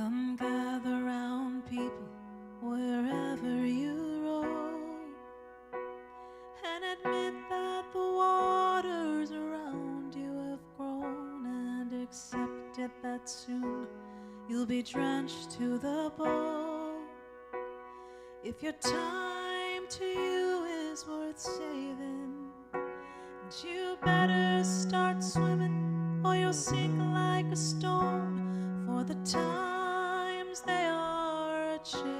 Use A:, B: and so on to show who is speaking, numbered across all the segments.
A: Come gather round, people, wherever you roam, and admit that the waters around you have grown, and accept it that soon you'll be drenched to the bone. If your time to you is worth saving, and you better start swimming, or you'll sink like a stone, for the times they are a-changing.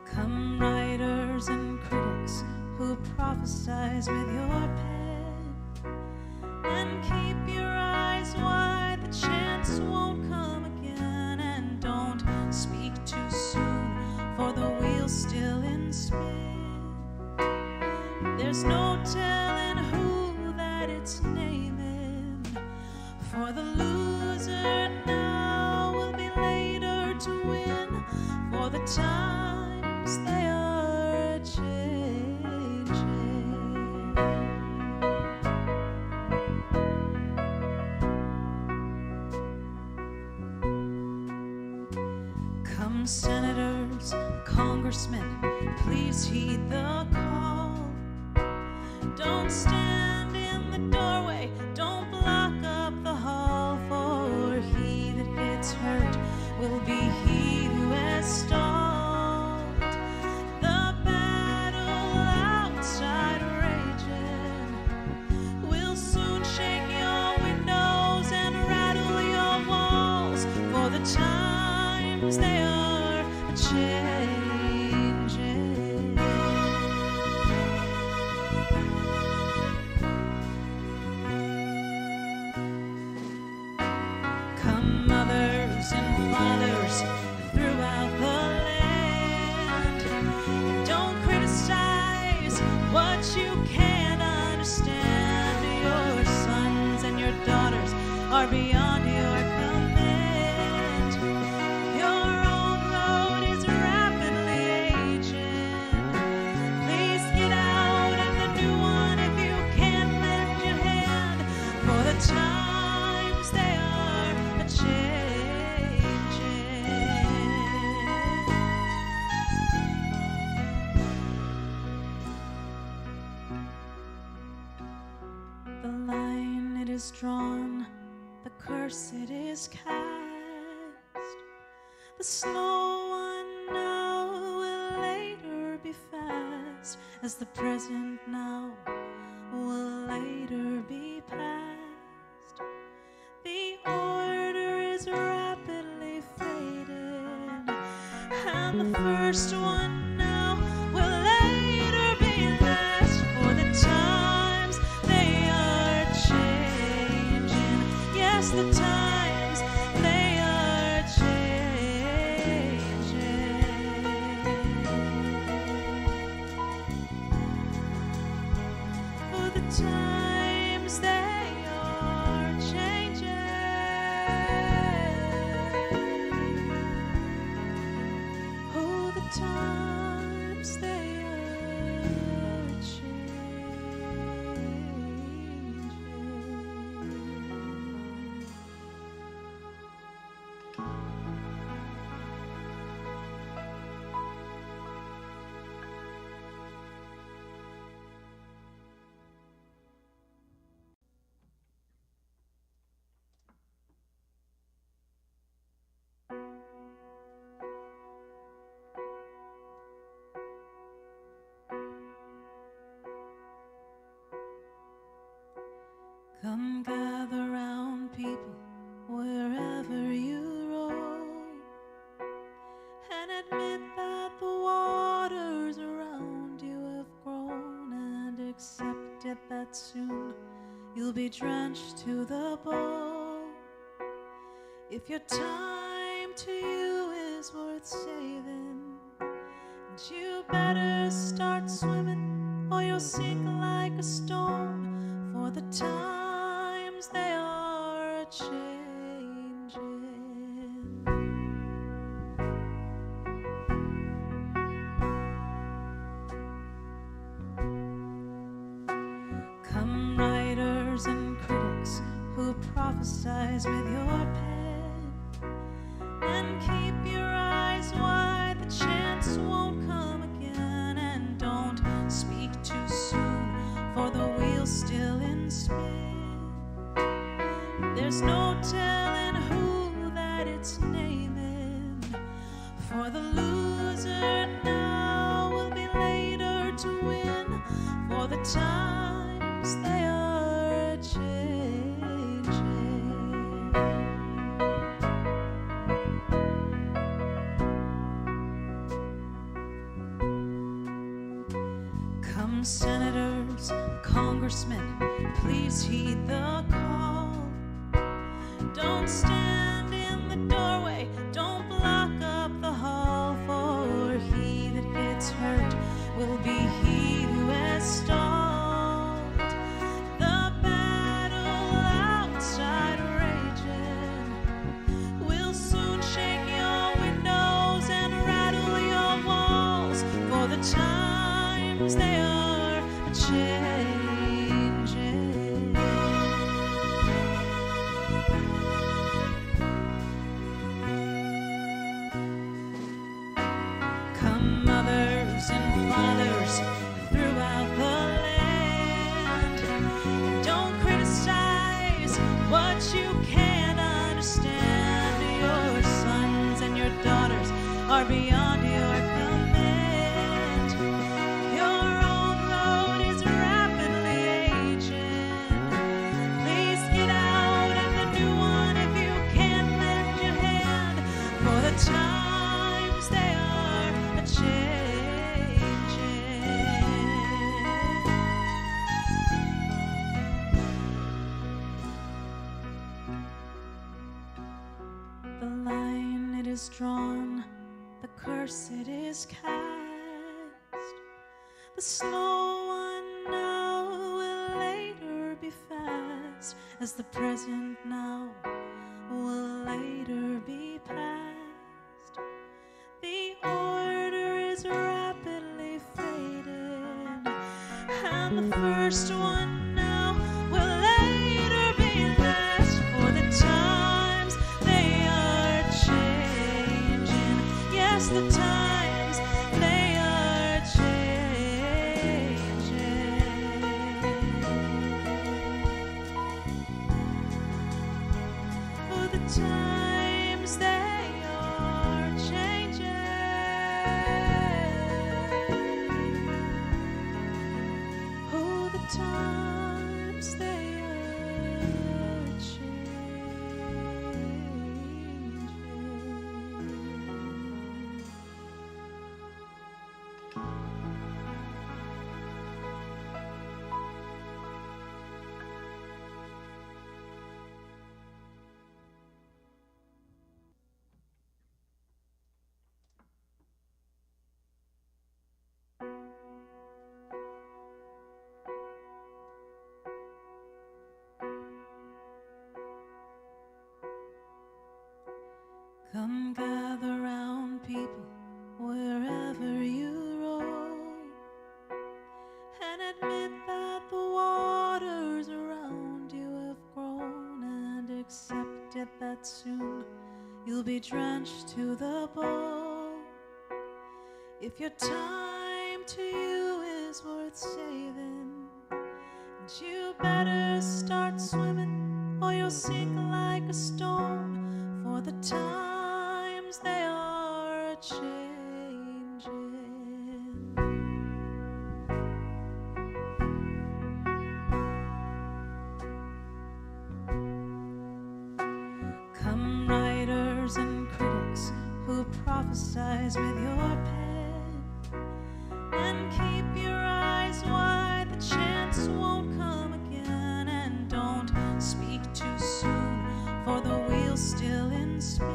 A: Come writers and critics who prophesize with your pen, and keep your eyes wide, the chance won't come again. And don't speak too soon, for the wheel's still in spin. There's no telling who that it's naming, for the loser now will be later to win, for the times they are a-changing. Come senators, congressmen, please heed the call. Don't stand in the doorway, don't block up the hall, for he that gets hurt will be he who has stalled. The battle outside raging will soon shake your windows and rattle your walls, for the times they are a-changing. Come mothers and fathers throughout the land, don't criticize what you can't understand. Your sons and your daughters are beyond your command. Your old road is rapidly aging. Please get out in the new one if you can't lend your hand, for the times they are a-changing. The line it is drawn, the curse it is cast. The slow one now will later be fast, as the present now will later be past. The order is rapidly fading, and the first one now will later be last, for the times they are changing. Yes, the times they are changing. For the times they are changing. Oh, the times they are changing. Come gather round, people, wherever you roam, and admit that the waters around you have grown, and accept it that soon you'll be drenched to the bone. If your time to you is worth saving, and you better start swimming, or you'll sink like a stone, for the times they are a-changing. There's no telling who that it's naming. For the loser now will be later to win. For the times they are changing. Come senators, congressmen, please heed the call. Don't stand in the doorway, don't block up the hall. For he that gets hurt will be he who has stalled. The battle outside raging will soon shake your windows and rattle your walls. For the times they are changing. Come mothers and fathers throughout the land, don't criticize what you can't understand. Your sons and your daughters are beyond your command. Your own road is rapidly aging. Please get out of the new one if you can lend your hand. For the times they are changing. The line it is drawn, the curse it is cast. The slow one now will later be fast, as the present now will later be past. The order is rapidly fading, and the first one now will later be last. For the times they are changing. Yes, the times they are changing. For the times they are changing. Oh, the times they are changing. Come gather round, people, wherever you roam, and admit that the waters around you have grown, and accept it that soon you'll be drenched to the bone. If your time to you is worth saving, and you better start swimming, or you'll sink like a stone. For the times they are changing. Come writers and critics who prophesize with your pen, and keep your eyes wide, the chance won't come again. And don't speak too soon, for the wheel's still in spin.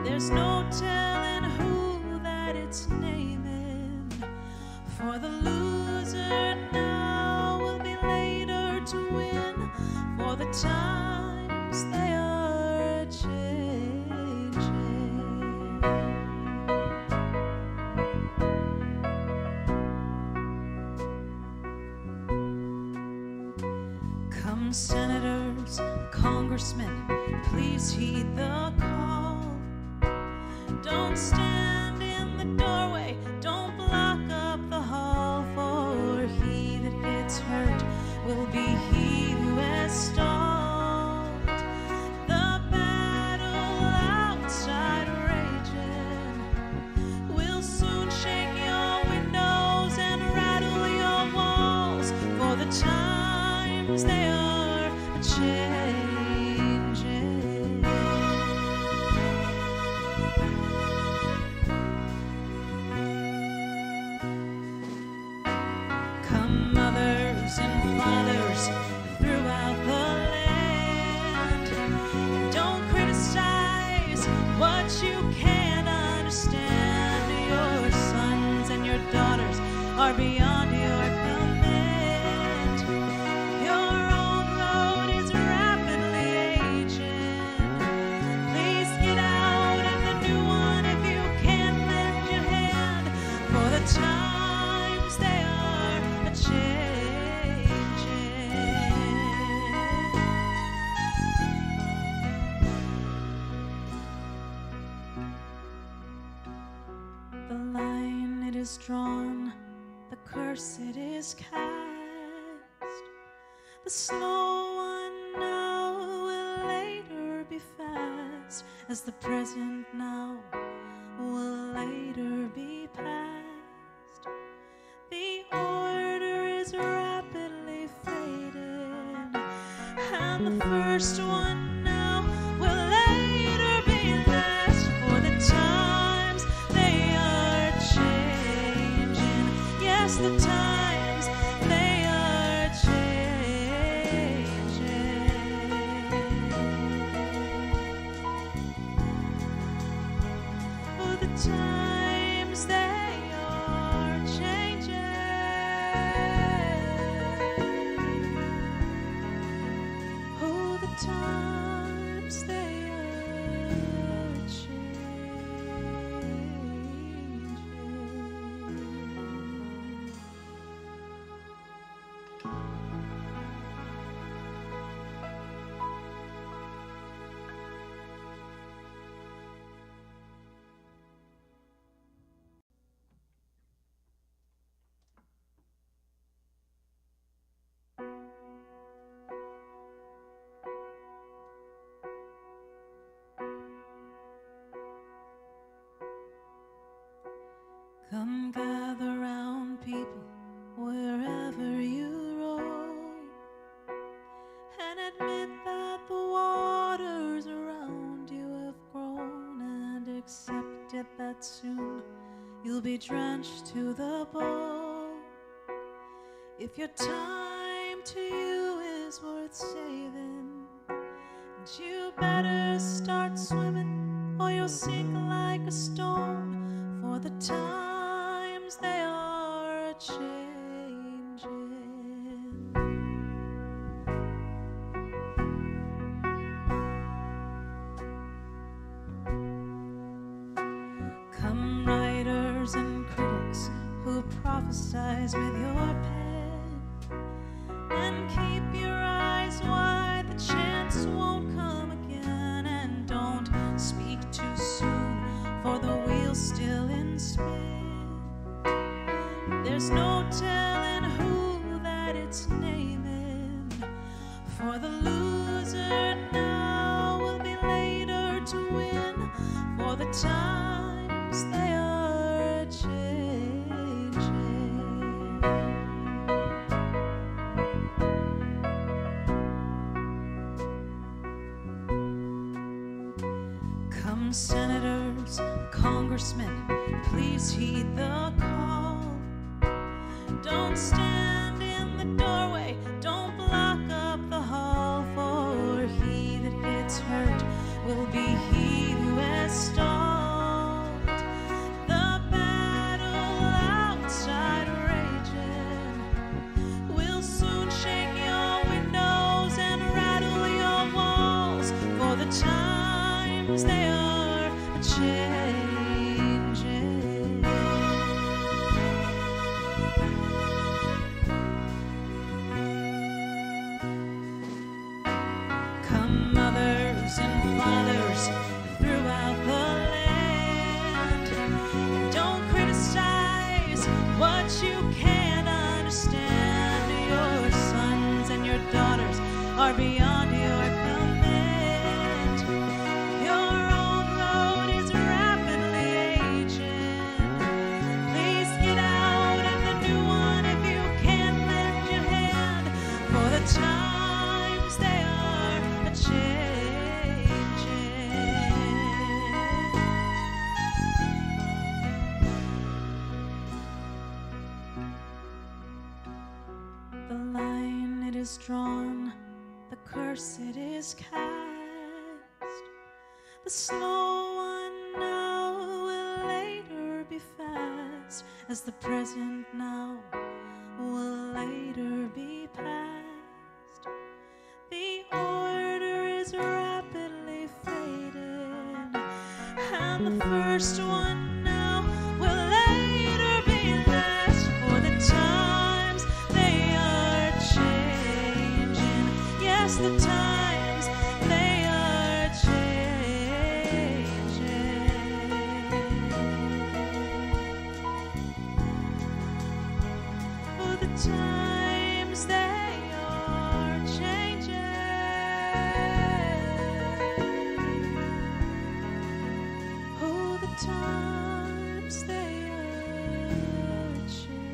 A: There's no telling who that it's naming. For the loser now will be later to win. For the times they are changing. Come senators, congressmen, please heed the call. Don't stand in the doorway, don't block up the hall. For he that gets hurt will be he who has stalled. are beyond your command. Your old road is rapidly aging. Please get out of the new one if you can lend your hand, for the times they are a-changing. The line it is drawn, the curse it is cast. The slow one now will later be fast, as the present now will later be past. The order is rapidly fading, and the first one now will later be last, for the times they are changing. Yes, the times they are changing. For the times they are changing. Oh, the times they are changing. Come gather round, people, wherever you roam, and admit that the waters around you have grown, and accept it that soon you'll be drenched to the bone. If your time to you is worth saving, and you better start swimming, or you'll sink like a stone, for the times they are changing. Come writers and critics who prophesize with your pen, and keep your eyes wide, the chance won't come again. And don't speak too soon, for the wheel's still in spin. There's no telling who that it's naming, for the loser now will be later to win, for the times they are changing. Come senators, congressmen, please heed the call. Don't stand in the doorway, don't block up the hall, for he that gets hurt will be he who has stalled. The battle outside raging will soon shake your windows and rattle your walls, for the times they are a-changing. Come mothers and fathers throughout the land, don't criticize what you can't understand. Your sons and your daughters are beyond your command. Your old road is rapidly aging. Please get out of the new one if you can lend your hand, for the times they are a-changing. The line it is drawn, the curse it is cast. The slow one now will later be fast, past, as the present now will later be past. The order is rapidly fading, and the first one now will later be last. For the times they are changing. Yes, the times they are changing. For the times they are changing. Oh, the times they are changing.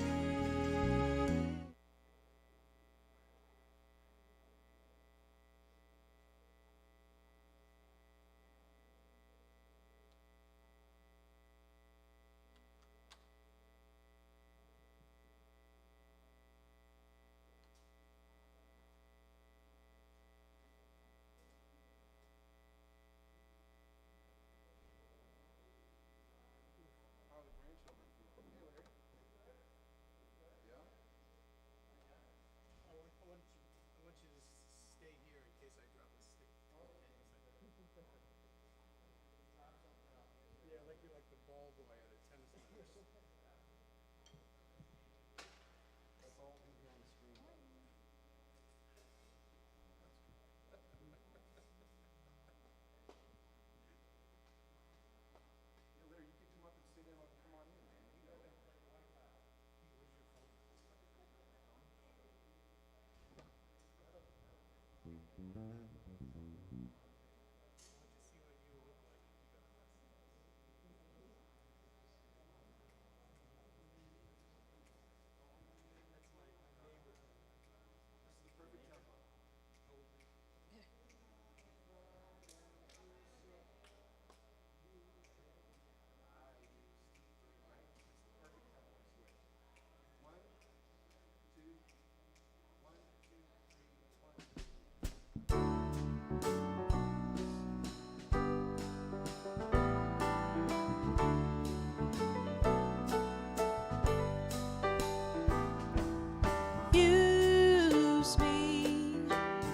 A: Use me,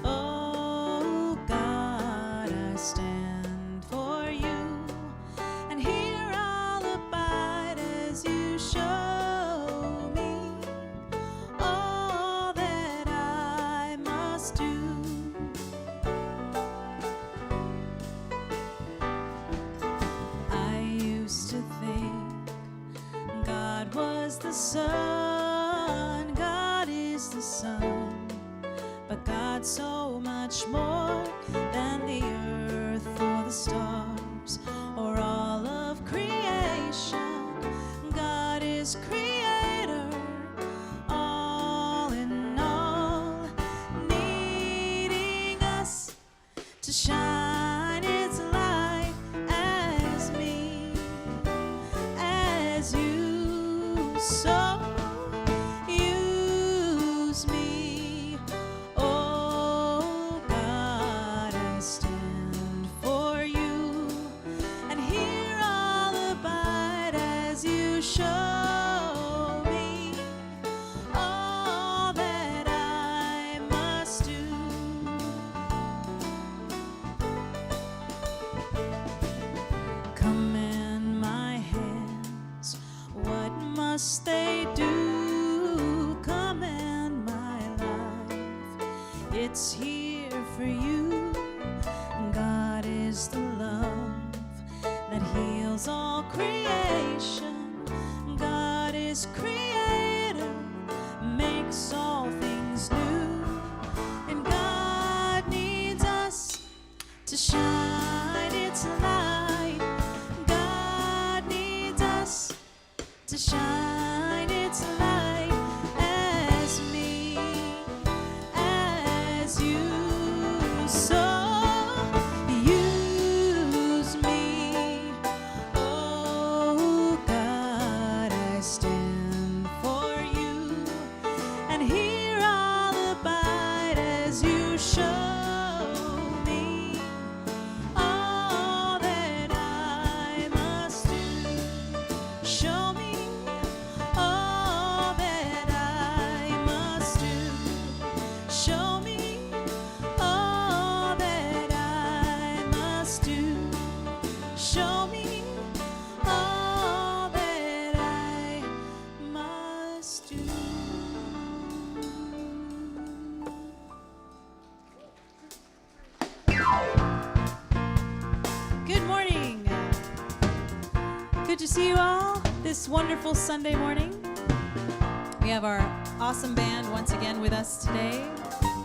A: oh God, I stand for you, and here I'll abide as you show me all that I must do. I used to think God was the sun, God is the sun, but God's so much more than the earth or the stars or all of creation. God is creator, all in all, needing us to shine its light as me, as you. So use me, oh God, I stand for you, and here I'll abide as you show me all that I must do. Command my hands, what must they do? Command my life, it's here for you. God is the love that heals all creation. God is creator, makes all things new, and God needs us to shine its light. God needs us to shine its light as me, as you. So use me, oh God, I stand for you, and here I'll abide as you show me all that Good to see you all this wonderful Sunday morning. We have our awesome band once again with us today.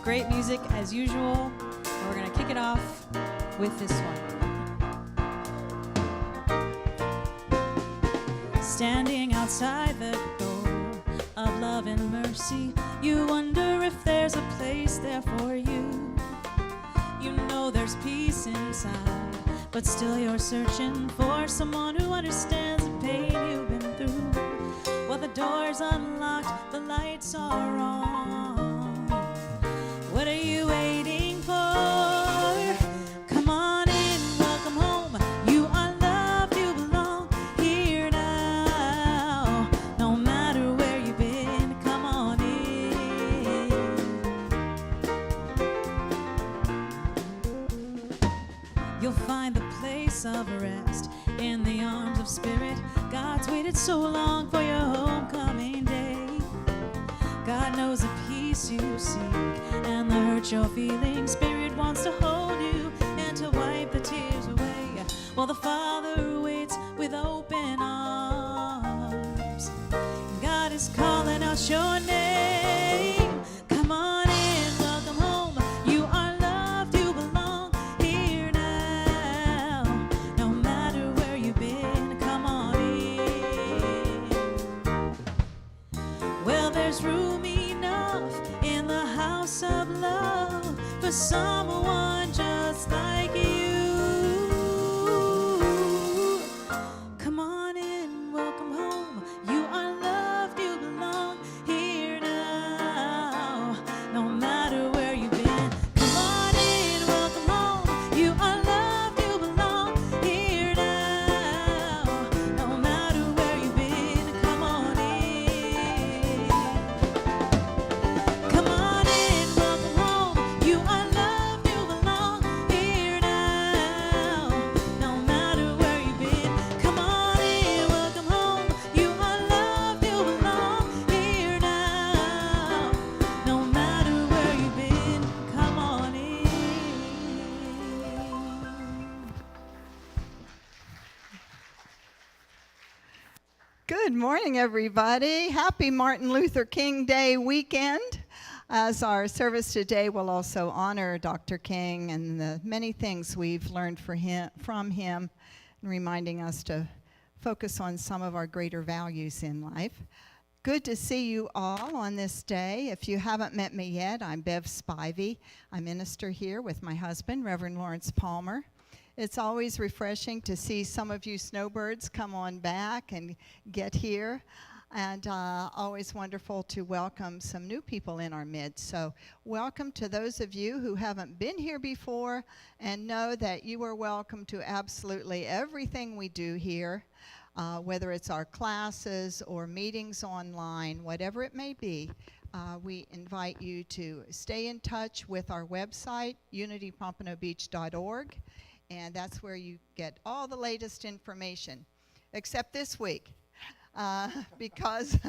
A: Great music as usual. And we're going to kick it off with this one. Standing outside the door of love and mercy, you wonder if there's a place there for you. You know there's peace inside, but still you're searching for someone who understands the pain you've been through. Well, the door's unlocked, the lights are on. What are you waiting for? Come on in, welcome home. You are loved, you belong here now. No matter where you've been, come on in. You'll find the place of rest in the arms of spirit. God's waited so long for your homecoming day. God knows the peace you seek and the hurt you're feeling. Spirit wants to hold you and to wipe the tears away. Well, the Father waits with open arms. God is calling out your name. Come on in, welcome home. You are loved, you belong here now. No matter where you've been, come on in. Well, there's room enough in the house of love for someone just like you. Come on in, welcome home. You are loved, you belong here now. No matter where you've been, come on in, welcome home. You are loved, you belong here now. No matter where you've been, come on in. Come on in, welcome home. You are loved, you belong here now. No matter where you've been, come on in, welcome home. You are loved, you belong here now. No matter where you've been, come on in.
B: Good morning, everybody. Happy Martin Luther King Day weekend. As our service today will also honor Dr. King and the many things we've learned from him, and reminding us to focus on some of our greater values in life. Good to see you all on this day. If you haven't met me yet, I'm Bev Spivey. I minister here with my husband, Reverend Lawrence Palmer. It's always refreshing to see some of you snowbirds come on back and get here, and always wonderful to welcome some new people in our midst. So welcome to those of you who haven't been here before, and know that you are welcome to absolutely everything we do here, whether it's our classes or meetings online, whatever it may be. We invite you to stay in touch with our website, unitypompanobeach.org. And that's where you get all the latest information, except this week, because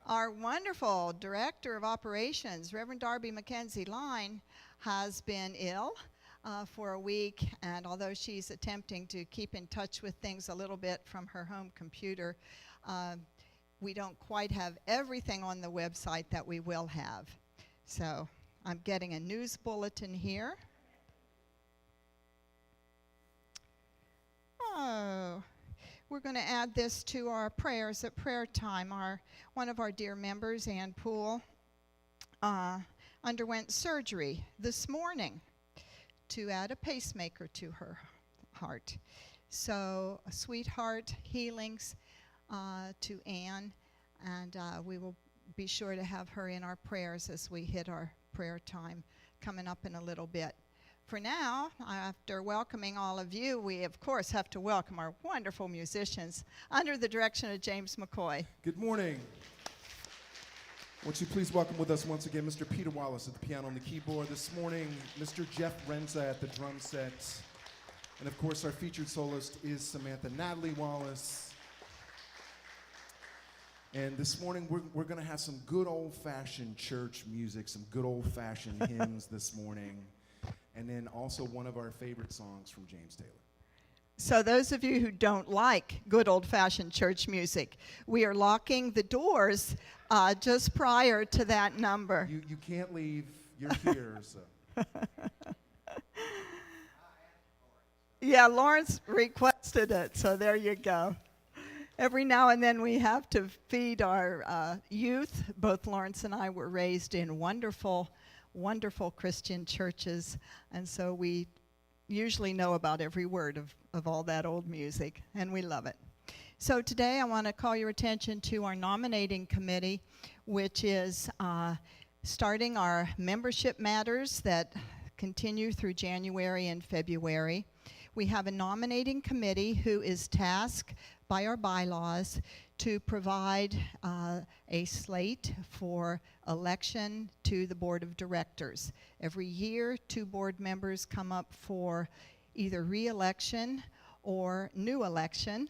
B: our wonderful Director of Operations, Reverend Darby Mackenzie Line, has been ill for a week, and although she's attempting to keep in touch with things a little bit from her home computer, we don't quite have everything on the website that we will have. So I'm getting a news bulletin here. Oh, we're going to add this to our prayers at prayer time. One of our dear members, Ann Poole, underwent surgery this morning to add a pacemaker to her heart. So, sweetheart healings to Ann, and we will be sure to have her in our prayers as we hit our prayer time coming up in a little bit. For now, after welcoming all of you, we of course have to welcome our wonderful musicians under the direction of James McCoy.
C: Good morning. Won't you please welcome with us once again Mr. Peter Wallace at the piano and the keyboard this morning, Mr. Jeff Renza at the drum set, and of course our featured soloist is Samantha Natalie Wallace. And this morning we're going to have some good old-fashioned church music, some good old-fashioned hymns this morning. And then also one of our favorite songs from James Taylor.
B: So those of you who don't like good old-fashioned church music, we are locking the doors just prior to that number.
C: You can't leave. You're here. So.
B: Yeah, Lawrence requested it, so there you go. Every now and then we have to feed our youth. Both Lawrence and I were raised in wonderful, wonderful Christian churches, and so we usually know about every word of all that old music, and we love it. So today I want to call your attention to our nominating committee, which is starting our membership matters that continue through January and February. We have a nominating committee who is tasked by our bylaws to provide a slate for election to the board of directors. Every year, 2 board members come up for either re-election or new election.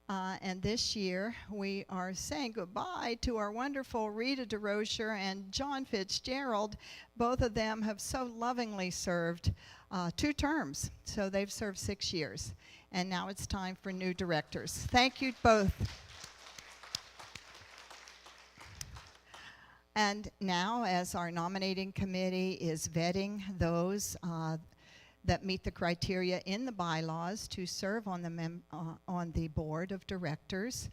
B: And this year, we are saying goodbye to our wonderful Rita DeRocher and John Fitzgerald. Both of them have so lovingly served 2 terms, so they've served 6 years. And now it's time for new directors. Thank you both. And now, as our nominating committee is vetting those that meet the criteria in the bylaws to serve on the board of directors,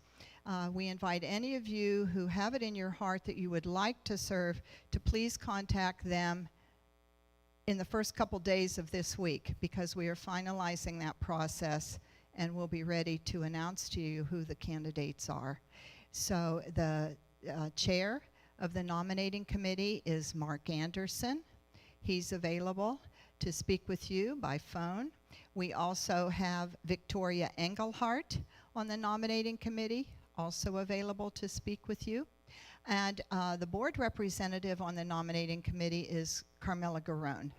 B: we invite any of you who have it in your heart that you would like to serve to please contact them in the first couple days of this week, because we are finalizing that process and we'll be ready to announce to you who the candidates are. So the chair of the nominating committee is Mark Anderson. He's available to speak with you by phone. We also have Victoria Engelhardt on the nominating committee, also available to speak with you. And the board representative on the nominating committee is Carmela Garone.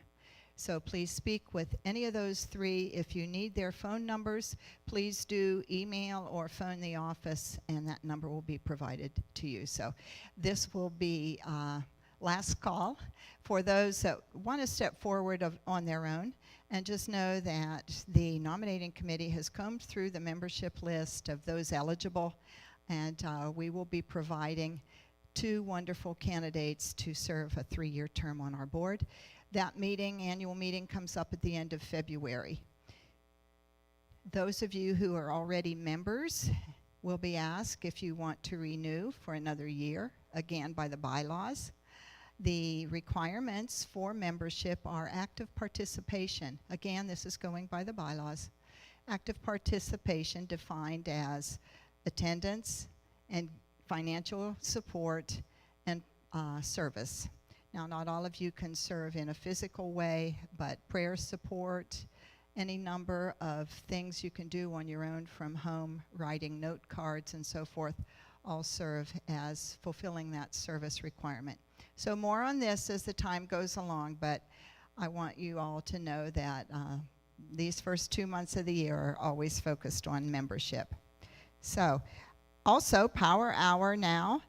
B: So please speak with any of those 3. If you need their phone numbers, please do email or phone the office, and that number will be provided to you. So this will be last call for those that want to step forward on their own. And just know that the nominating committee has combed through the membership list of those eligible, and we will be providing 2 wonderful candidates to serve a 3-year term on our board. That annual meeting, comes up at the end of February. Those of you who are already members will be asked if you want to renew for another year, again by the bylaws. The requirements for membership are active participation. Again, this is going by the bylaws. Active participation defined as attendance and financial support and service. Now, not all of you can serve in a physical way, but prayer support, any number of things you can do on your own from home, writing note cards and so forth, all serve as fulfilling that service requirement. So more on this as the time goes along, but I want you all to know that these first 2 months of the year are always focused on membership. So, also, Power Hour now.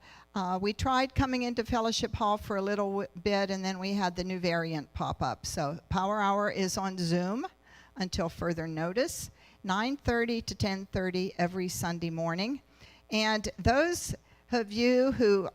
B: We tried coming into Fellowship Hall for a little bit, and then we had the new variant pop up. So Power Hour is on Zoom until further notice, 9:30 to 10:30 every Sunday morning. And those of you who,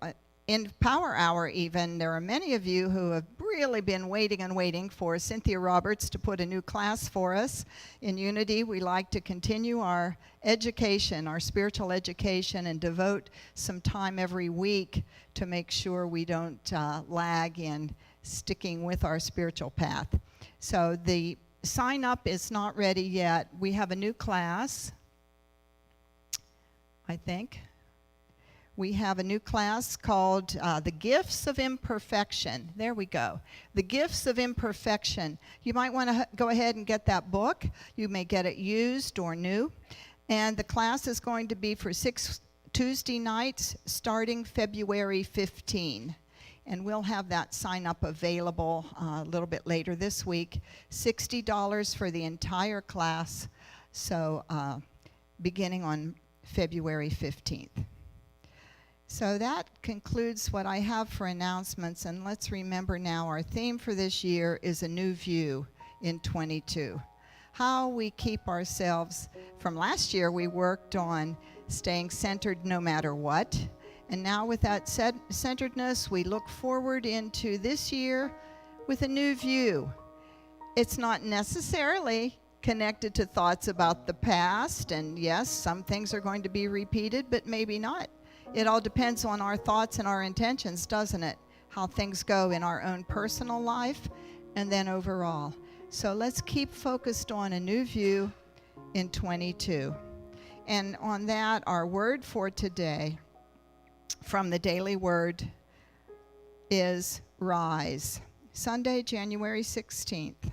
B: in Power Hour even, there are many of you who have really been waiting and waiting for Cynthia Roberts to put a new class for us. In Unity, we like to continue our education, our spiritual education, and devote some time every week to make sure we don't lag in sticking with our spiritual path. So the sign up is not ready yet. We have a new class, I think. We have a new class called The Gifts of Imperfection. There we go. The Gifts of Imperfection. You might want to go ahead and get that book. You may get it used or new. And the class is going to be for 6 Tuesday nights starting February 15. And we'll have that sign up available a little bit later this week. $60 for the entire class, so beginning on February 15th. So that concludes what I have for announcements, and let's remember now our theme for this year is a new view in 22. how we keep ourselves. From last year, we worked on staying centered no matter what. And now with that centeredness, we look forward into this year with a new view. It's not necessarily connected to thoughts about the past, and yes, some things are going to be repeated, but maybe not. It all depends on our thoughts and our intentions, doesn't it? How things go in our own personal life and then overall. So let's keep focused on a new view in 22. And on that, our word for today from the Daily Word is rise. Sunday, January 16th.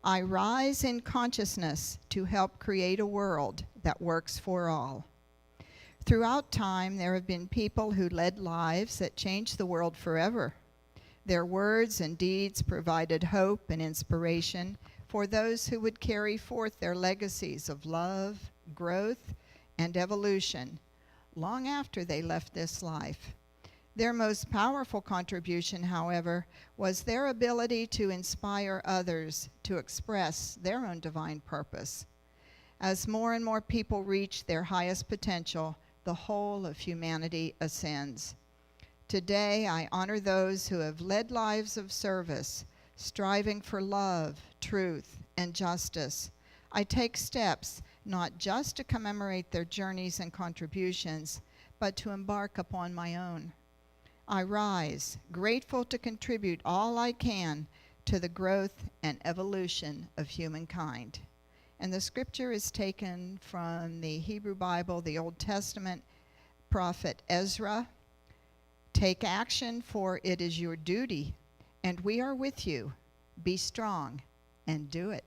B: I rise in consciousness to help create a world that works for all. Throughout time, there have been people who led lives that changed the world forever. Their words and deeds provided hope and inspiration for those who would carry forth their legacies of love, growth, and evolution long after they left this life. Their most powerful contribution, however, was their ability to inspire others to express their own divine purpose. As more and more people reach their highest potential, the whole of humanity ascends. Today, I honor those who have led lives of service, striving for love, truth, and justice. I take steps not just to commemorate their journeys and contributions, but to embark upon my own. I rise, grateful to contribute all I can to the growth and evolution of humankind. And the scripture is taken from the Hebrew Bible, the Old Testament, prophet Ezra. Take action, for it is your duty, and we are with you. Be strong and do it.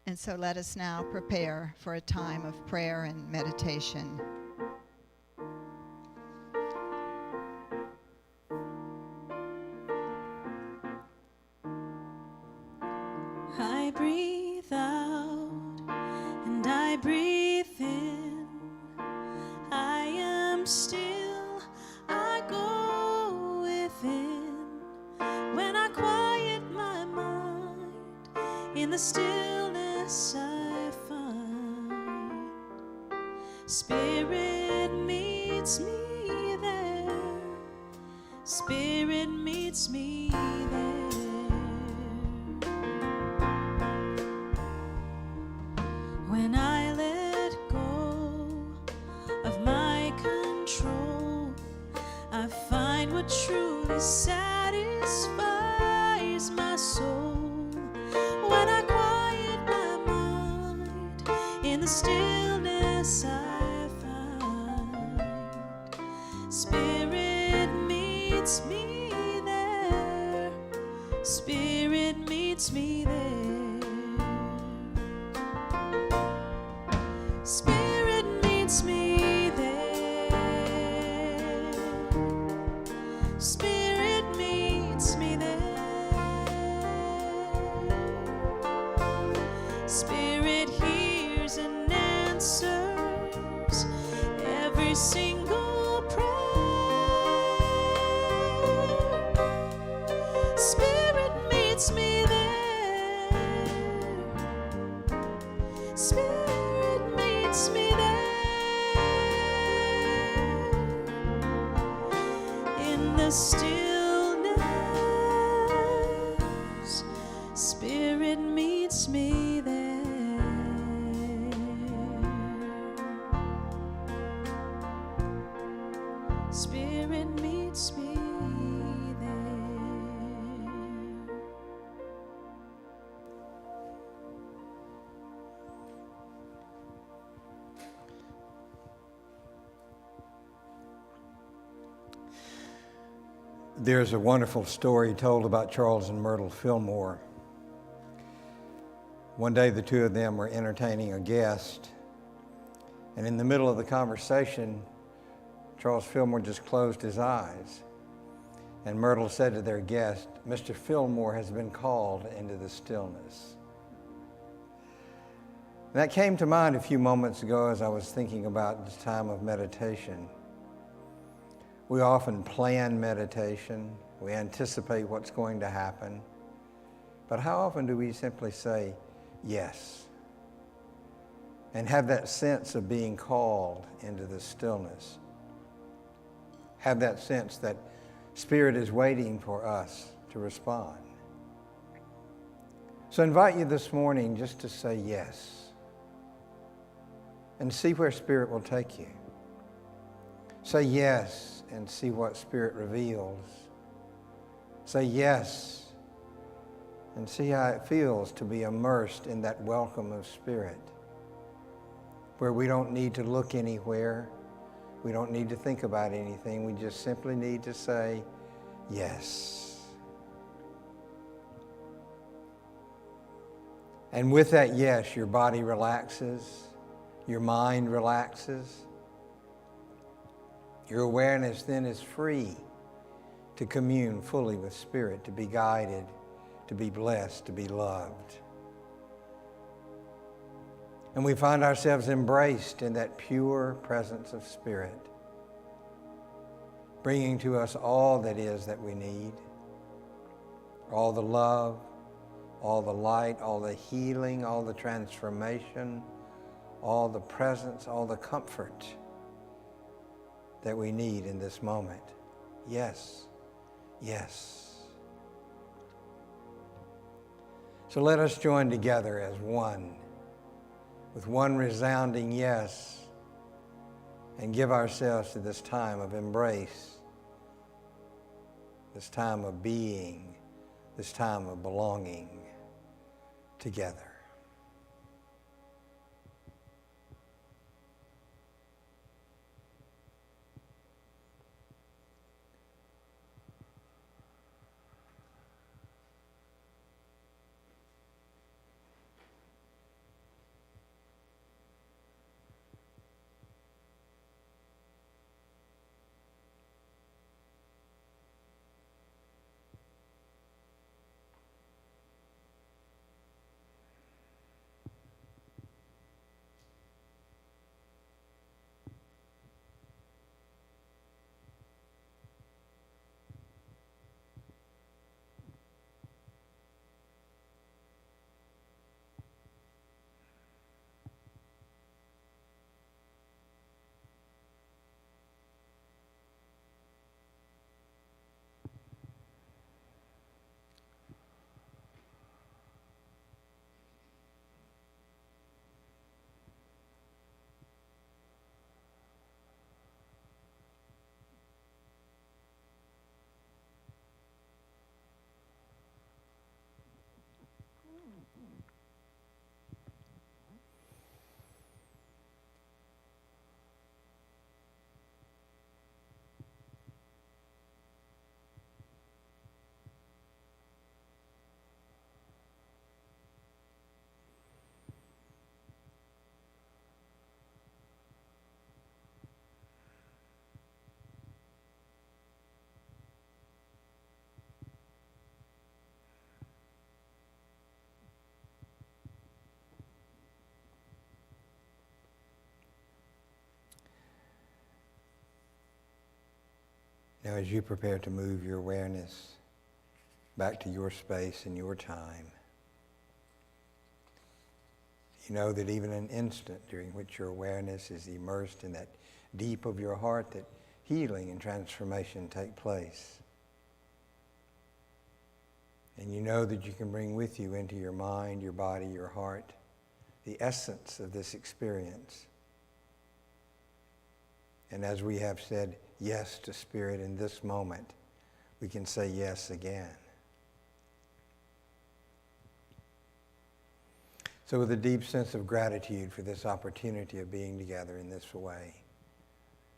B: And so let us now prepare for a time of prayer and meditation.
A: I breathe out and I breathe in. I am still, I go within. When I quiet my mind, in the stillness I find. Spirit meets me there. Spirit meets me there. When I let go of my control, I find what truly satisfies my soul. When I quiet my mind, in the stillness I find. Spirit meets me there. Spirit meets me there. Spirit meets me there. Spirit meets me there. Spirit hears and answers every single prayer. Spirit meets me there. Spirit meets me there. In the stillness, Spirit meets me there. Spirit meets me there.
D: There's a wonderful story told about Charles and Myrtle Fillmore. One day the two of them were entertaining a guest, and in the middle of the conversation, Charles Fillmore just closed his eyes, and Myrtle said to their guest, "Mr. Fillmore has been called into the stillness." And that came to mind a few moments ago as I was thinking about this time of meditation. We often plan meditation. We anticipate what's going to happen. But how often do we simply say, yes. And have that sense of being called into the stillness. Have that sense that Spirit is waiting for us to respond. So I invite you this morning just to say yes and see where Spirit will take you. Say yes and see what Spirit reveals. Say yes and see how it feels to be immersed in that welcome of Spirit, where we don't need to look anywhere. We don't need to think about anything. We just simply need to say yes. And with that yes, your body relaxes, your mind relaxes. Your awareness then is free to commune fully with Spirit, to be guided, to be blessed, to be loved. And we find ourselves embraced in that pure presence of Spirit, bringing to us all that is that we need, all the love, all the light, all the healing, all the transformation, all the presence, all the comfort that we need in this moment. Yes, yes. So let us join together as one, with one resounding yes, and give ourselves to this time of embrace, this time of being, this time of belonging together. Now, as you prepare to move your awareness back to your space and your time, you know that even an instant during which your awareness is immersed in that deep of your heart, that healing and transformation take place. And you know that you can bring with you into your mind, your body, your heart, the essence of this experience. And as we have said yes to Spirit in this moment, we can say yes again. So with a deep sense of gratitude for this opportunity of being together in this way,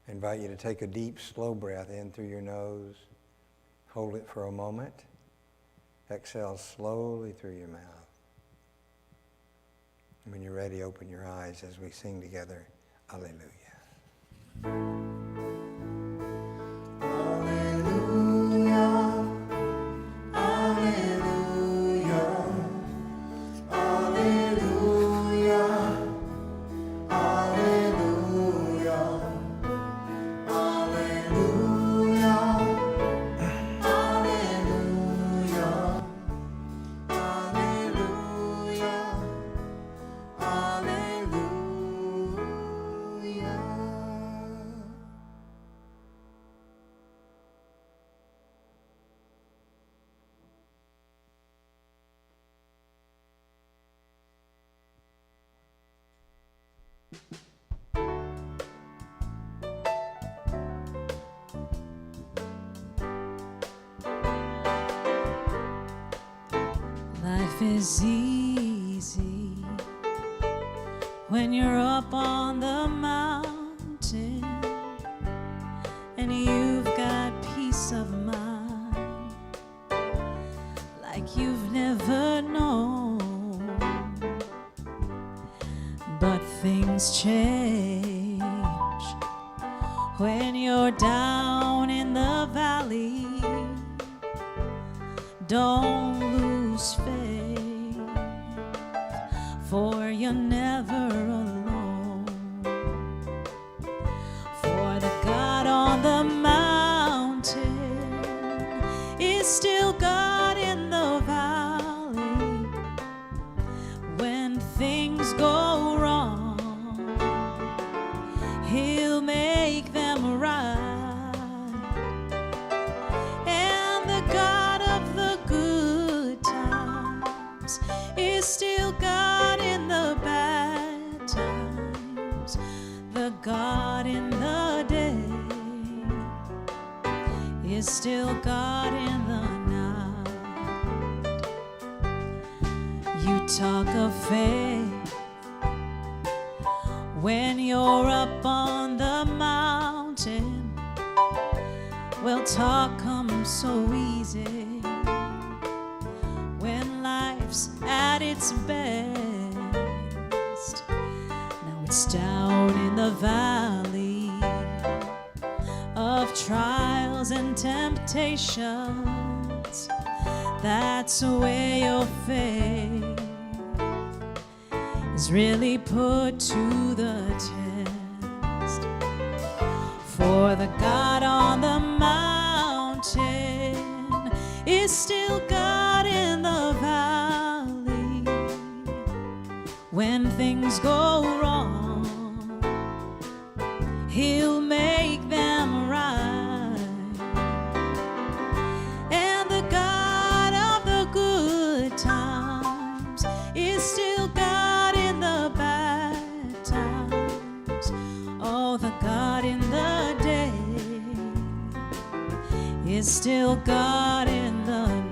D: I invite you to take a deep, slow breath in through your nose. Hold it for a moment. Exhale slowly through your mouth. And when you're ready, open your eyes as we sing together, Alleluia.
A: Life is easy when you're up on the mountain and you've got peace of mind like you've never known. But things change when you're down in the valley. Don't lose faith, for you're never alone. For the God on the mountain is still God in the valley. When things go wrong, He'll make them right. And the God of the good times is still God in the bad times. The God in the day is still God in the night. You talk of faith when you're up on the mountain. Well, talk comes so easy when life's at its best. Now it's down in the valley of trials and temptations. That's where your faith is really put to the test. For the God on the mountain is still God in the valley. When things go wrong, He'll make them right. And the God of the good times is still God in the bad times. Oh, the God in the day is still God in the night.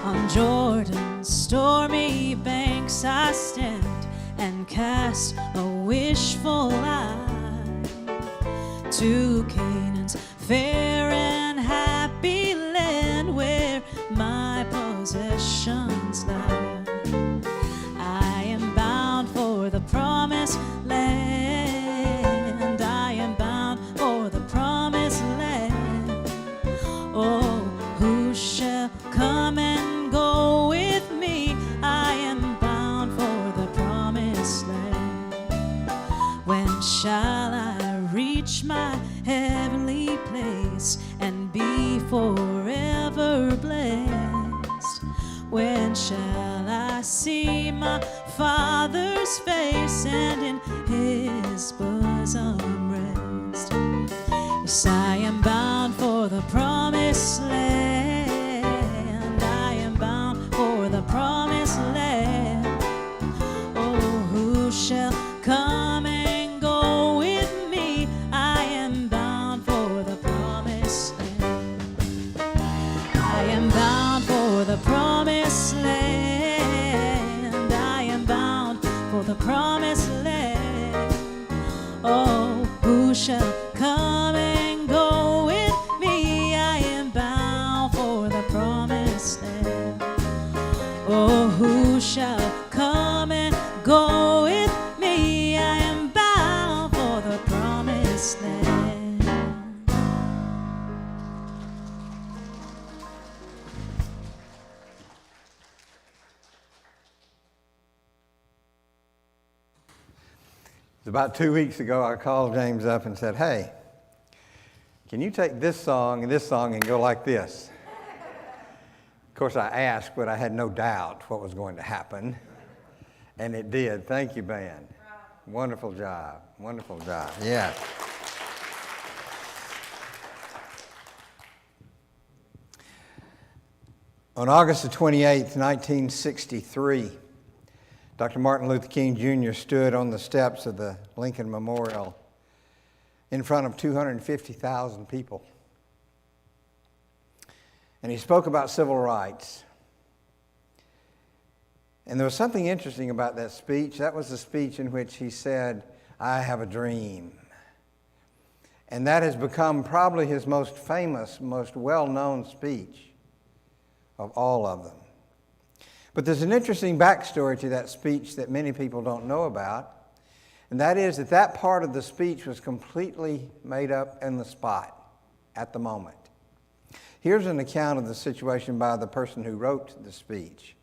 A: On Jordan's stormy banks I stand and cast a wishful eye to Canaan's fair and happy land where my possessions lie. I am bound for the promised land. I am bound for the promised land. Oh, who shall come and go with me? I am bound for the promised land. When shall I reach my heavenly place and be forever blessed? When shall I see my Father's face and in His bosom rest? Yes, I am bound for the promised land. I am bound for the promised land. Oh, who shall come and go with me? I am bound for the promised land. I am bound for the promised land. I am bound for the promised land. Oh, who shall come and go with me? I am bound for the promised land. Oh, who shall come and go with me? I am bound for the promised land.
D: About 2 weeks ago, I called James up and said, hey, can you take this song and go like this? Of course, I asked, but I had no doubt what was going to happen. And it did. Thank you, band. Wonderful job. Wonderful job. Yes. On August the 28th, 1963, Dr. Martin Luther King Jr. stood on the steps of the Lincoln Memorial in front of 250,000 people. And he spoke about civil rights. And there was something interesting about that speech. That was the speech in which he said, "I have a dream." And that has become probably his most famous, most well-known speech of all of them. But there's an interesting backstory to that speech that many people don't know about, and that is that that part of the speech was completely made up in the spot at the moment. Here's an account of the situation by the person who wrote the speech.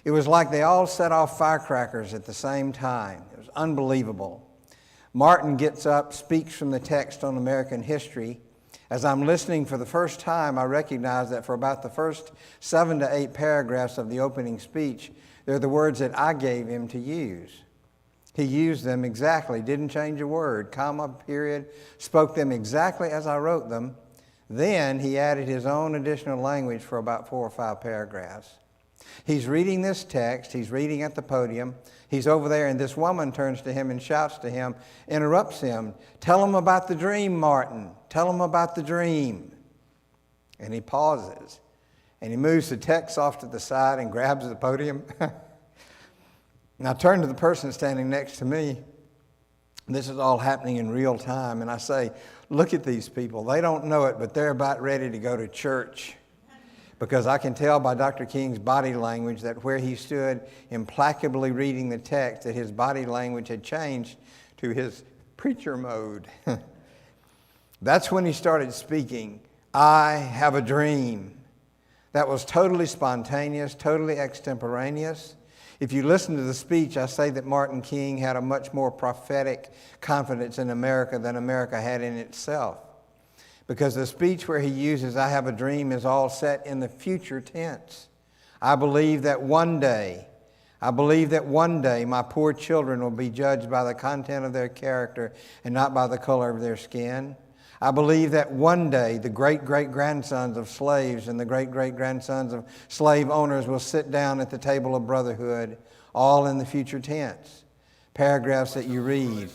D: It was like they all set off firecrackers at the same time. It was unbelievable. Martin gets up, speaks from the text on American history. As I'm listening for the first time, I recognize that for about the first 7 to 8 paragraphs of the opening speech, they're the words that I gave him to use. He used them exactly, didn't change a word, comma, period, spoke them exactly as I wrote them. Then he added his own additional language for about 4 or 5 paragraphs. He's reading this text, he's reading at the podium, he's over there, and this woman turns to him and shouts to him, interrupts him, "Tell him about the dream, Martin. Tell him about the dream." And he pauses, and he moves the text off to the side and grabs the podium. And I turn to the person standing next to me. This is all happening in real time, and I say, "Look at these people. They don't know it, but they're about ready to go to church." Because I can tell by Dr. King's body language that where he stood implacably reading the text, that his body language had changed to his preacher mode. That's when he started speaking, "I have a dream." That was totally spontaneous, totally extemporaneous. If you listen to the speech, I say that Martin King had a much more prophetic confidence in America than America had in itself. Because the speech where he uses "I have a dream" is all set in the future tense. I believe that one day my poor children will be judged by the content of their character and not by the color of their skin. I believe that one day the great-great-grandsons of slaves and the great-great-grandsons of slave owners will sit down at the table of brotherhood, all in the future tense. Paragraphs that you read.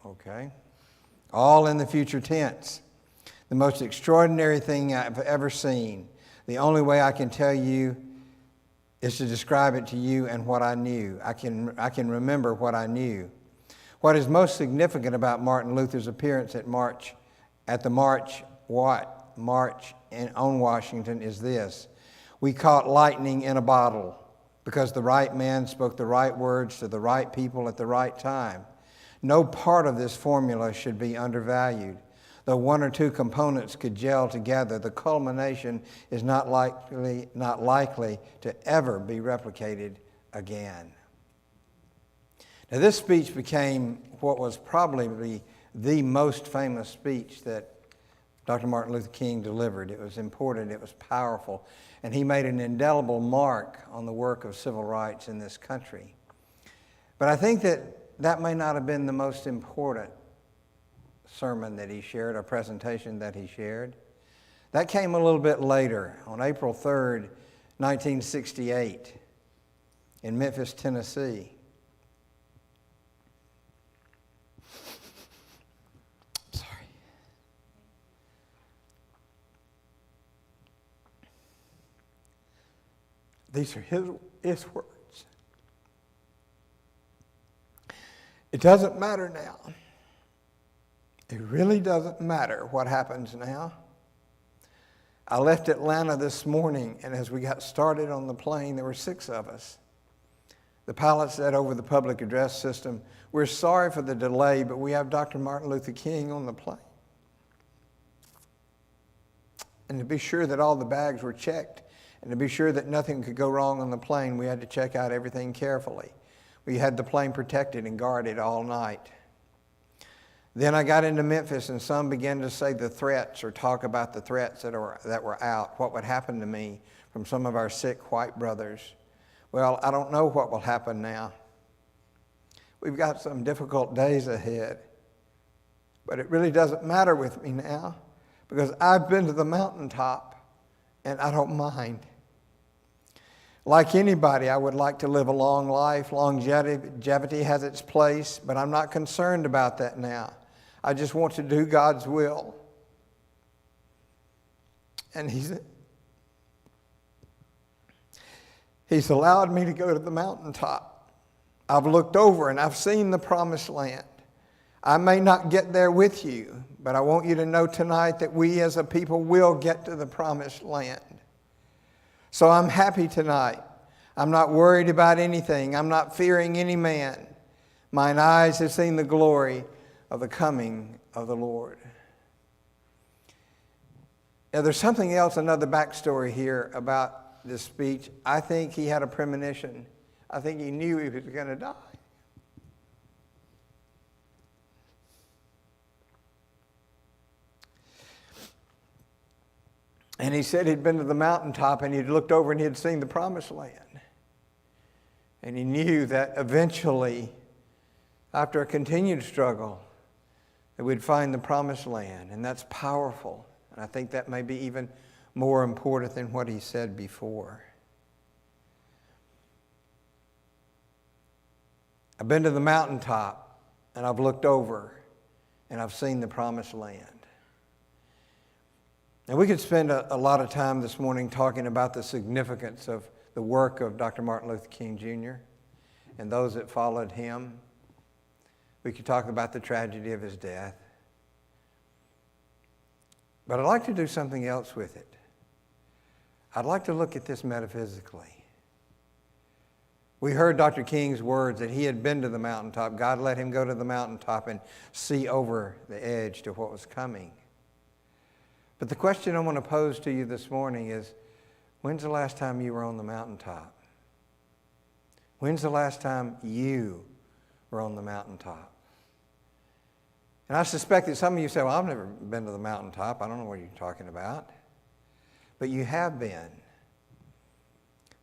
D: Okay. All in the future tense. The most extraordinary thing I've ever seen. The only way I can tell you is to describe it to you and what I knew. I can remember what I knew. What is most significant about Martin Luther's appearance at the march on Washington is this. We caught lightning in a bottle because the right man spoke the right words to the right people at the right time. No part of this formula should be undervalued. Though 1 or 2 components could gel together, the culmination is not likely to ever be replicated again. Now, this speech became what was probably the most famous speech that Dr. Martin Luther King delivered. It was important, it was powerful, and he made an indelible mark on the work of civil rights in this country. But I think that may not have been the most important sermon that he shared, or presentation that he shared. That came a little bit later, on April 3rd, 1968, in Memphis, Tennessee. Sorry. These are his words. It doesn't matter now. It really doesn't matter what happens now. I left Atlanta this morning, and as we got started on the plane, there were 6 of us. The pilot said over the public address system, "We're sorry for the delay, but we have Dr. Martin Luther King on the plane." And to be sure that all the bags were checked, and to be sure that nothing could go wrong on the plane, we had to check out everything carefully. We had the plane protected and guarded all night. Then I got into Memphis, and some began to say the threats, or talk about the threats that were out, what would happen to me from some of our sick white brothers. Well, I don't know what will happen now. We've got some difficult days ahead, but it really doesn't matter with me now, because I've been to the mountaintop. and I don't mind. Like anybody, I would like to live a long life. Longevity has its place, but I'm not concerned about that now. I just want to do God's will. And He's allowed me to go to the mountaintop. I've looked over and I've seen the promised land. I may not get there with you, but I want you to know tonight that we as a people will get to the promised land. So I'm happy tonight. I'm not worried about anything. I'm not fearing any man. Mine eyes have seen the glory of the coming of the Lord. Now, there's something else, another backstory here about this speech. I think he had a premonition. I think he knew he was going to die. And he said he'd been to the mountaintop and he'd looked over and he'd seen the promised land. And he knew that eventually, after a continued struggle, that we'd find the promised land. And that's powerful. And I think that may be even more important than what he said before. I've been to the mountaintop and I've looked over and I've seen the promised land. And we could spend a lot of time this morning talking about the significance of the work of Dr. Martin Luther King Jr. and those that followed him. We could talk about the tragedy of his death. But I'd like to do something else with it. I'd like to look at this metaphysically. We heard Dr. King's words that he had been to the mountaintop. God let him go to the mountaintop and see over the edge to what was coming. But the question I want to pose to you this morning is, when's the last time you were on the mountaintop? When's the last time you were on the mountaintop? And I suspect that some of you say, well, I've never been to the mountaintop. I don't know what you're talking about. But you have been.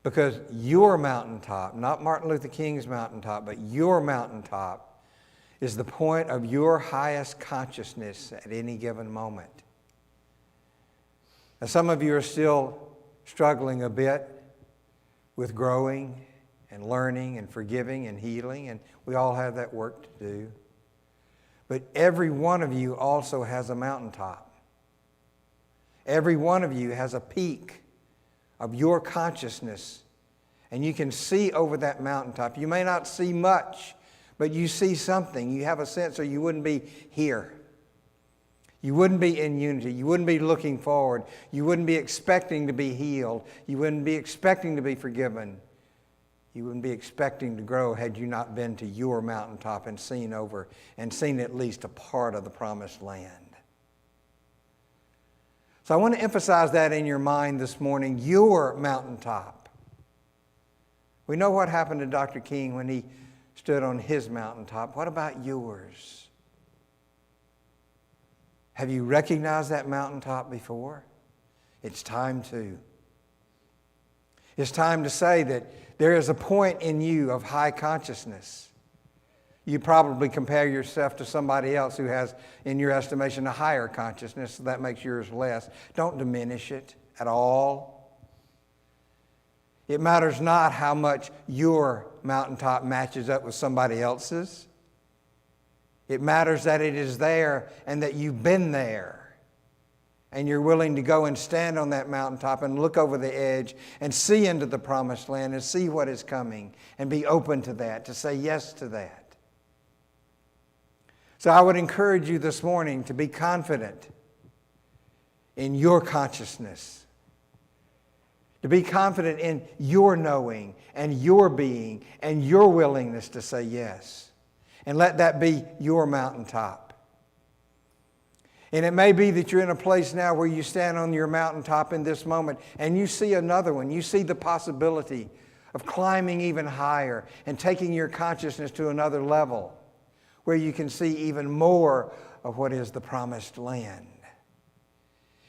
D: Because your mountaintop, not Martin Luther King's mountaintop, but your mountaintop is the point of your highest consciousness at any given moment. Now, some of you are still struggling a bit with growing and learning and forgiving and healing, and we all have that work to do. But every one of you also has a mountaintop. Every one of you has a peak of your consciousness, and you can see over that mountaintop. You may not see much, but you see something. You have a sense, or you wouldn't be here. You wouldn't be in unity. You wouldn't be looking forward. You wouldn't be expecting to be healed. You wouldn't be expecting to be forgiven. You wouldn't be expecting to grow had you not been to your mountaintop and seen over and seen at least a part of the promised land. So I want to emphasize that in your mind this morning, your mountaintop. We know what happened to Dr. King when he stood on his mountaintop. What about yours? Have you recognized that mountaintop before? It's time to. It's time to say that there is a point in you of high consciousness. You probably compare yourself to somebody else who has, in your estimation, a higher consciousness. So that makes yours less. Don't diminish it at all. It matters not how much your mountaintop matches up with somebody else's. It matters that it is there and that you've been there. And you're willing to go and stand on that mountaintop and look over the edge and see into the promised land and see what is coming and be open to that, to say yes to that. So I would encourage you this morning to be confident in your consciousness, to be confident in your knowing and your being and your willingness to say yes. And let that be your mountaintop. And it may be that you're in a place now where you stand on your mountaintop in this moment and you see another one. You see the possibility of climbing even higher and taking your consciousness to another level where you can see even more of what is the promised land.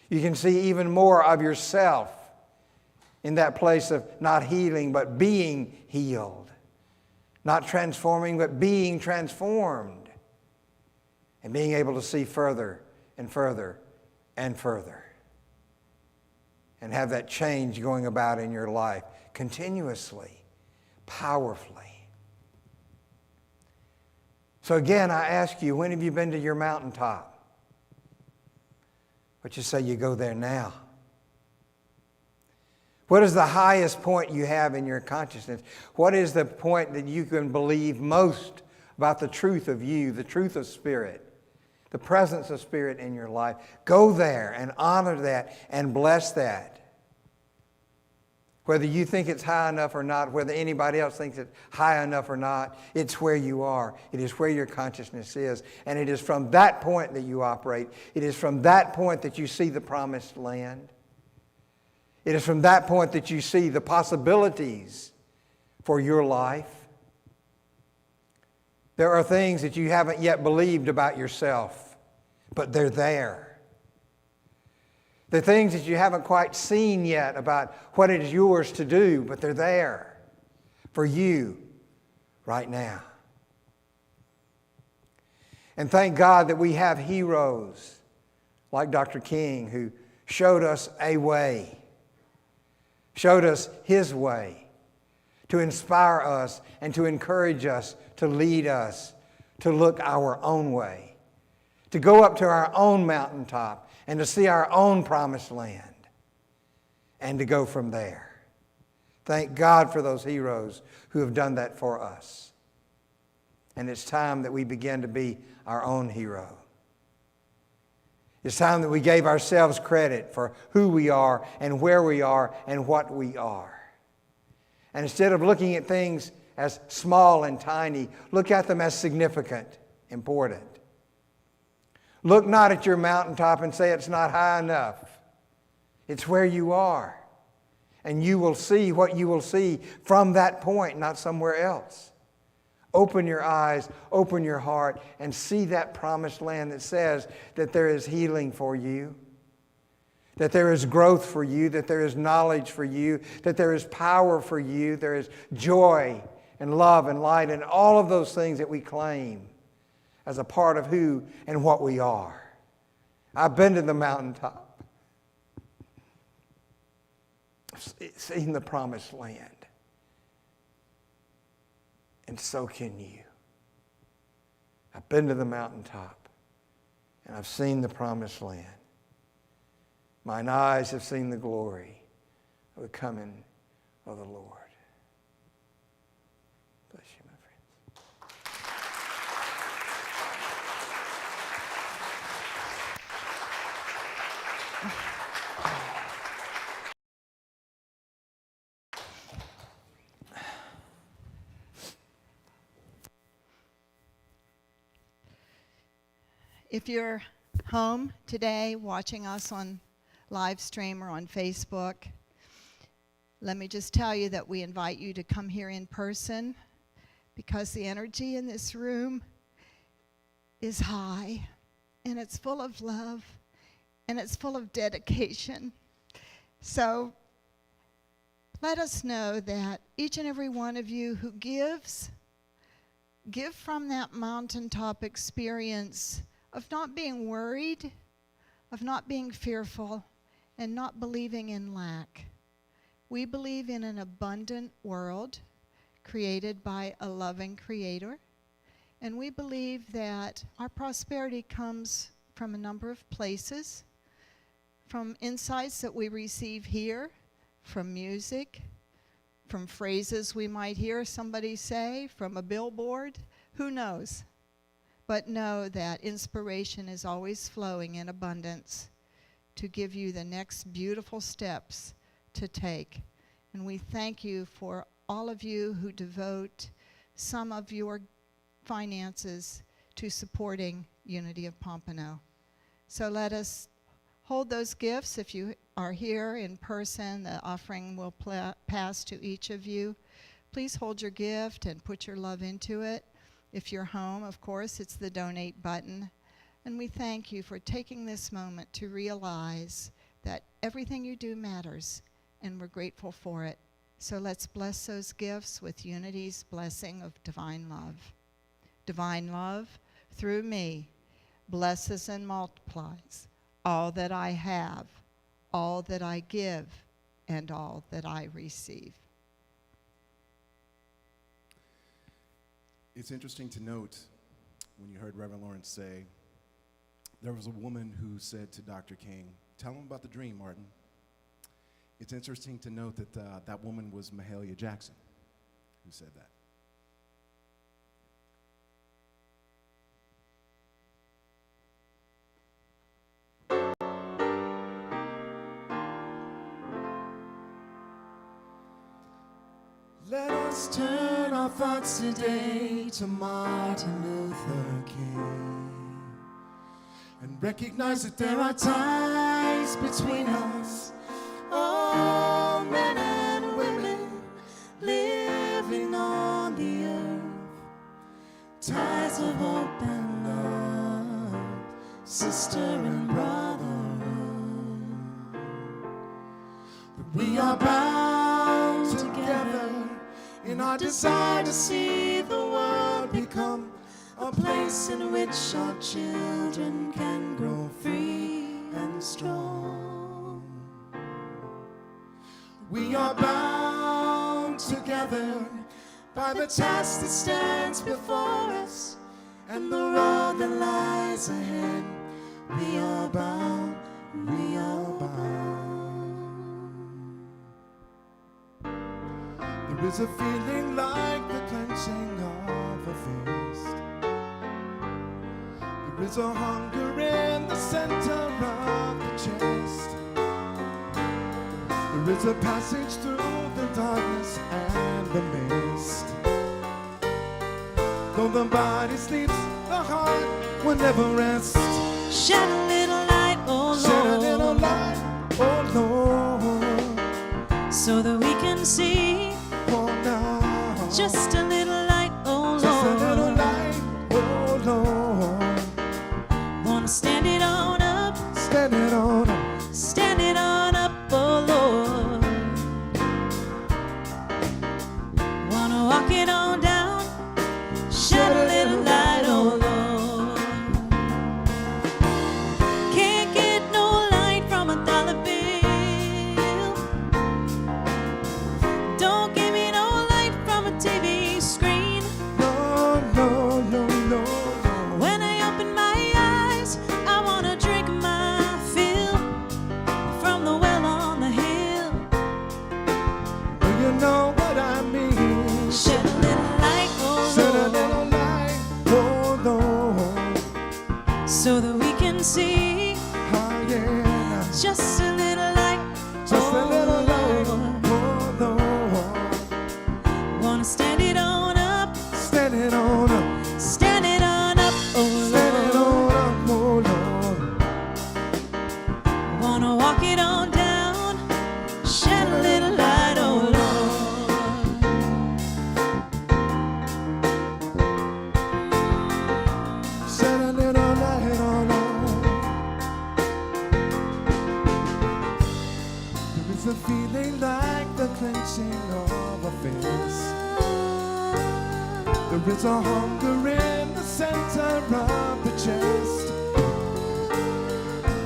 D: You can see even more of yourself in that place of not healing but being healed. Not transforming, but being transformed. And being able to see further and further and further. and have that change going about in your life continuously, powerfully. So again, I ask you, when have you been to your mountaintop? But you say you go there now. What is the highest point you have in your consciousness? What is the point that you can believe most about the truth of you, the truth of Spirit, the presence of Spirit in your life? Go there and honor that and bless that. Whether you think it's high enough or not, whether anybody else thinks it's high enough or not, it's where you are. It is where your consciousness is. And it is from that point that you operate. It is from that point that you see the promised land. It is from that point that you see the possibilities for your life. There are things that you haven't yet believed about yourself, but they're there. The things that you haven't quite seen yet about what it is yours to do, but they're there for you right now. And thank God that we have heroes like Dr. King who showed us a way, showed us His way to inspire us and to encourage us, to lead us, to look our own way, to go up to our own mountaintop and to see our own promised land, and to go from there. Thank God for those heroes who have done that for us. And it's time that we begin to be our own hero. It's time that we gave ourselves credit for who we are and where we are and what we are. And instead of looking at things as small and tiny, look at them as significant, important. Look not at your mountaintop and say it's not high enough. It's where you are. And you will see what you will see from that point, not somewhere else. Open your eyes, open your heart, and see that promised land that says that there is healing for you, that there is growth for you, that there is knowledge for you, that there is power for you, there is joy and love and light and all of those things that we claim as a part of who and what we are. I've been to the mountaintop. I've seen the promised land. And so can you. I've been to the mountaintop and I've seen the promised land. Mine eyes have seen the glory of the coming of the Lord. Bless you, my friends.
B: If you're home today watching us on live stream or on Facebook, let me just tell you that we invite you to come here in person because the energy in this room is high and it's full of love and it's full of dedication. So let us know that each and every one of you who give from that mountaintop experience of not being worried, of not being fearful, and not believing in lack. We believe in an abundant world created by a loving Creator, and we believe that our prosperity comes from a number of places, from insights that we receive here, from music, from phrases we might hear somebody say, from a billboard, who knows? But know that inspiration is always flowing in abundance to give you the next beautiful steps to take. And we thank you for all of you who devote some of your finances to supporting Unity of Pompano. So let us hold those gifts. If you are here in person, the offering will pass to each of you. Please hold your gift and put your love into it. If you're home, of course, it's the donate button. And we thank you for taking this moment to realize that everything you do matters, and we're grateful for it. So let's bless those gifts with Unity's blessing of divine love. Divine love, through me, blesses and multiplies all that I have, all that I give and all that I receive.
C: It's interesting to note when you heard Reverend Lawrence say, there was a woman who said to Dr. King, tell him about the dream, Martin. It's interesting to note that that woman was Mahalia Jackson who said that. Let us turn our thoughts today to Martin Luther King and recognize that there are ties between us, all men and women living on the earth, ties of hope and love, sister and brotherhood. But we are bound together in our desire to see the world become a place in which our children can grow free and strong. We are bound together by the task that stands before us and the road that lies ahead. We are bound, we are bound. There is a feeling like the clenching of a fist. There is a hunger in the center of the chest. There is a passage through the darkness and the mist. Though the body sleeps, the heart will never rest.
A: Shed a little light, oh Lord.
C: Shed a little light, oh Lord.
A: So that we can see.
C: Oh, now.
A: Just a little light, oh Lord.
C: Just a little light, oh Lord.
A: Wanna stand it on up.
C: Stand it on up.
A: Stand it on up, oh Lord. Wanna walk it on down. Shed a little light, oh Lord. Can't get no light from a dollar bill. Don't give me no light from a TV screen.
C: No, no, no, no, no.
A: When I open my eyes, I wanna drink my fill from the well on the hill.
C: Well, you know what I mean.
A: Shed a little light, oh
C: Shed a
A: Lord,
C: little light, oh Lord.
A: so that we can see.
C: Oh, yeah.
A: Just a little light,
C: Just a little light,
A: Lord.
C: oh Lord.
A: Wanna stand it on up,
C: Stand it on up.
A: stand it on up, oh
C: Stand it
A: Lord.
C: on up, oh Lord.
A: Wanna walk it on down, shed a little light, oh Lord.
C: Shed a little light, oh Lord. There is a feeling like the clenching of a fist. There is a hunger in the center of the chest.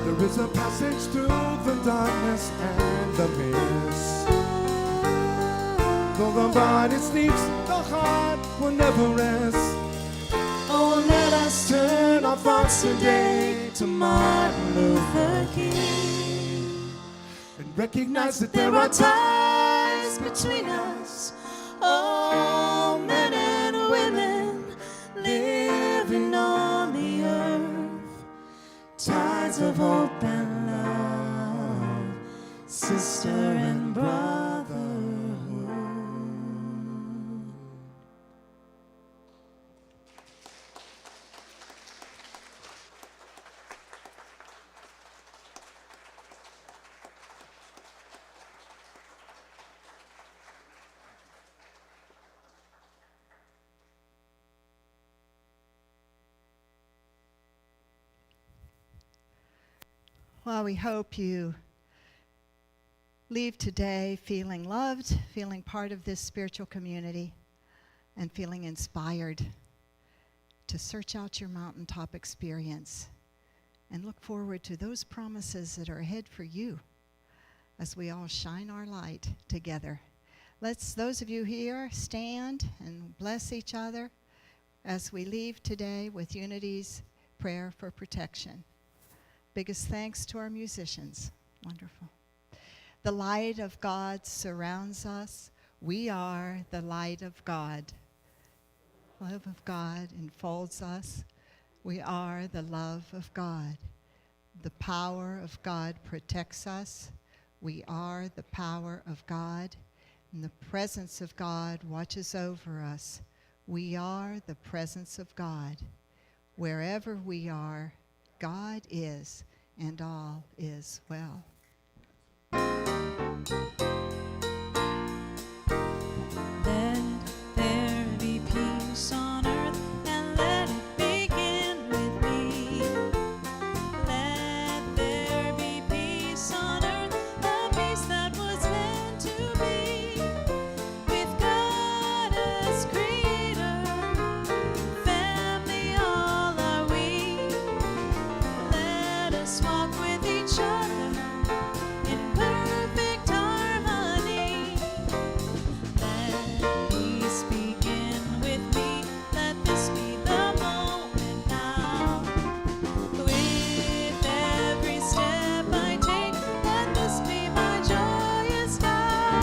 C: There is a passage through the darkness and the mist. Though the body sleeps, the heart will never rest. Oh, let us turn our thoughts today to Martin Luther King and recognize that there are ties between us, all men and women living on the earth, ties of hope and love, sister and brotherhood.
B: Well, we hope you leave today feeling loved, feeling part of this spiritual community, and feeling inspired to search out your mountaintop experience and look forward to those promises that are ahead for you as we all shine our light together. Let's, those of you here, stand and bless each other as we leave today with Unity's prayer for protection. Biggest thanks to our musicians. Wonderful. The light of God surrounds us. We are the light of God. Love of God enfolds us. We are the love of God. The power of God protects us. We are the power of God. And the presence of God watches over us. We are the presence of God. Wherever we are, God is, and all is well.
A: Let there be peace on earth, and let it begin with me. Let there be peace on earth, a peace that was meant to be. With God as creator, family all are we. Let us walk with each other in perfect harmony. Let peace begin with me. Let this be the moment now. With every step I take, let this be my joyous vow.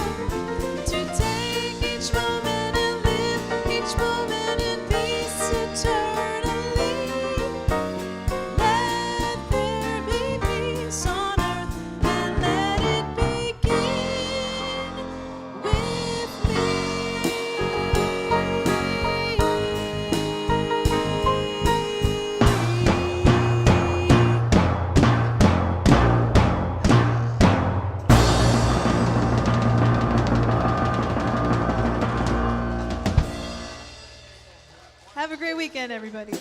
A: To take each moment and live each moment in peace eternally. Let there be peace on earth, and let it begin with me. Have a great weekend, everybody.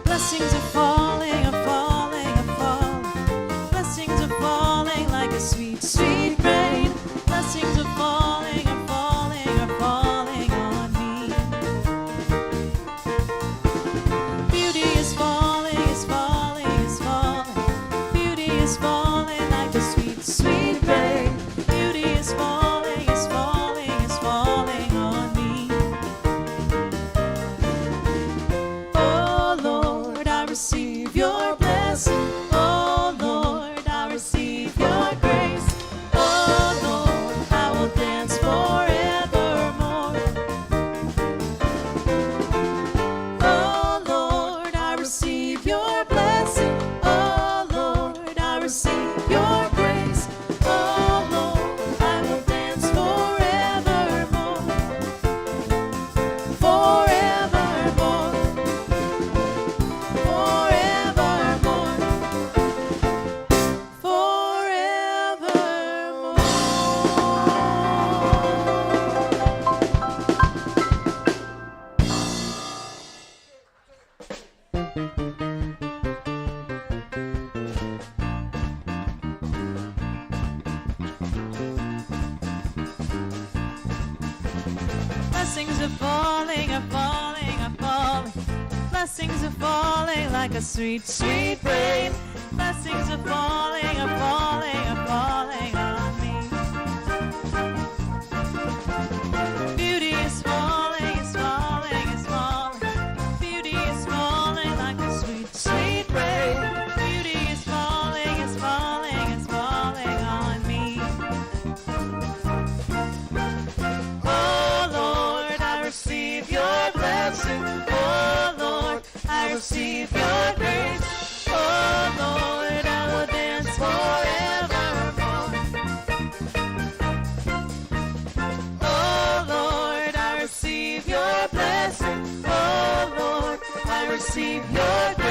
A: Blessings are falling, are falling, are falling. Blessings are falling like a sweet, sweet rain. Blessings are falling, are falling, are falling on me. Beauty is falling, is falling, is falling. Beauty is falling like a sweet, sweet rain. Beauty is falling, is falling, is falling on me. Oh Lord, I receive your blessing. Oh Lord, I receive your grace. Oh Lord, I will dance forevermore. Oh Lord, I receive your blessing. Oh Lord, I receive your grace. Oh Lord, I will dance forevermore. Forevermore. Forevermore. Blessings are falling, are falling, are falling. Blessings are falling like a sweet, sweet rain. Blessings are falling, are falling, are falling on me. Beauty is falling, is falling, is falling. Beauty is falling like a sweet, sweet rain. Beauty is falling, is falling, is falling on me. Oh Lord, I receive your blessing. Oh Lord, I receive your grace. Oh Lord, I will dance forevermore. Oh Lord, I receive your blessing. Oh Lord, I receive your grace.